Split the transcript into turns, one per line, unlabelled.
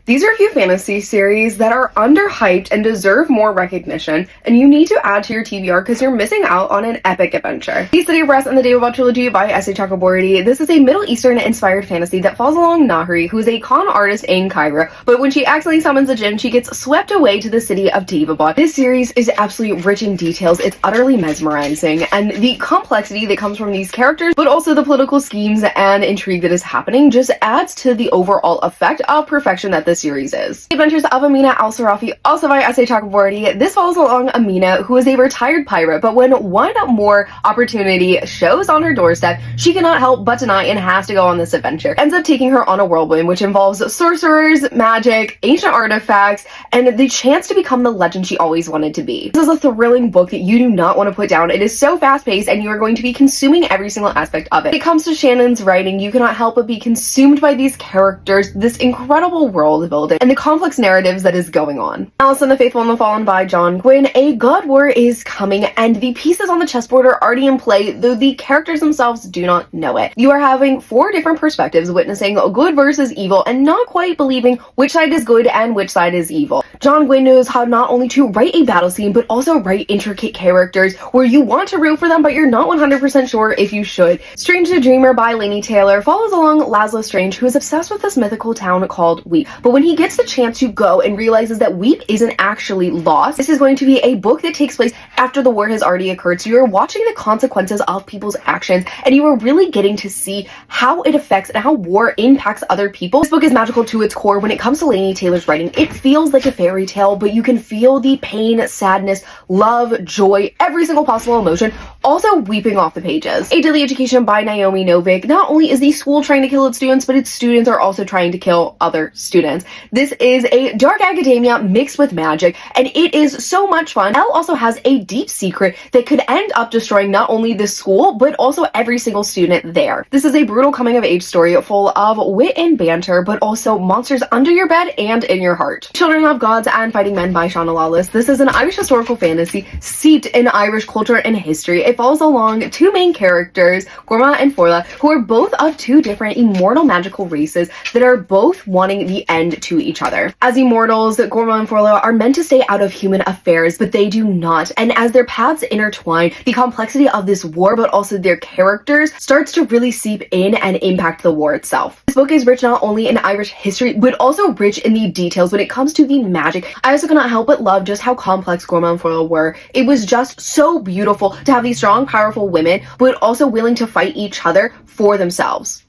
These are a few fantasy series that are underhyped and deserve more recognition, and you need to add to your TBR because you're missing out on an epic adventure. The City of Rest and the Daevabad Trilogy by S.A. Chakraborty. This is a Middle Eastern-inspired fantasy that follows along Nahri, who is a con artist in Cairo, but when she accidentally summons a djinn, she gets swept away to the city of Daevabad. This series is absolutely rich in details, it's utterly mesmerizing, and the complexity that comes from these characters, but also the political schemes and intrigue that is happening, just adds to the overall effect of perfection that this series is. The Adventures of Amina Al-Sarafi, also by S.A. Chakraborty. This follows along Amina, who is a retired pirate, but when one more opportunity shows on her doorstep, she cannot help but deny and has to go on this adventure. Ends up taking her on a whirlwind, which involves sorcerers, magic, ancient artifacts, and the chance to become the legend she always wanted to be. This is a thrilling book that you do not want to put down. It is so fast-paced, and you are going to be consuming every single aspect of it. When it comes to Shannon's writing, you cannot help but be consumed by these characters, this incredible world building, and the complex narratives that is going on. Alice and the Faithful and the Fallen by John Gwynne. A God War is coming, and the pieces on the chessboard are already in play, though the characters themselves do not know it. You are having 4 different perspectives, witnessing good versus evil, and not quite believing which side is good and which side is evil. John Gwynne knows how not only to write a battle scene, but also write intricate characters where you want to root for them, but you're not 100% sure if you should. Strange the Dreamer by Laini Taylor follows along Laszlo Strange, who is obsessed with this mythical town called Weep. But when he gets the chance to go and realizes that Weep isn't actually lost, this is going to be a book that takes place after the war has already occurred. So you're watching the consequences of people's actions, and you are really getting to see how it affects and how war impacts other people. This book is magical to its core. When it comes to Laini Taylor's writing, it feels like a fairy tale, but you can feel the pain, sadness, love, joy, every single possible emotion, also weeping off the pages. A Daily Education by Naomi Novik. Not only is the school trying to kill its students, but its students are also trying to kill other students. This is a dark academia mixed with magic, and it is so much fun. Elle also has a deep secret that could end up destroying not only this school, but also every single student there. This is a brutal coming-of-age story full of wit and banter, but also monsters under your bed and in your heart. Children of Gods and Fighting Men by Shauna Lawless. This is an Irish historical fantasy steeped in Irish culture and history. It follows along 2 main characters, Gorma and Forla, who are both of 2 different immortal magical races that are both wanting the end to each other. As immortals, Gorma and Forla are meant to stay out of human affairs, but they do not. And as their paths intertwine, the complexity of this war, but also their characters, starts to really seep in and impact the war itself. This book is rich not only in Irish history, but also rich in the details when it comes to the magic. I also cannot help but love just how complex Gorma and Forla were. It was just so beautiful to have these strong, powerful women, but also willing to fight each other for themselves.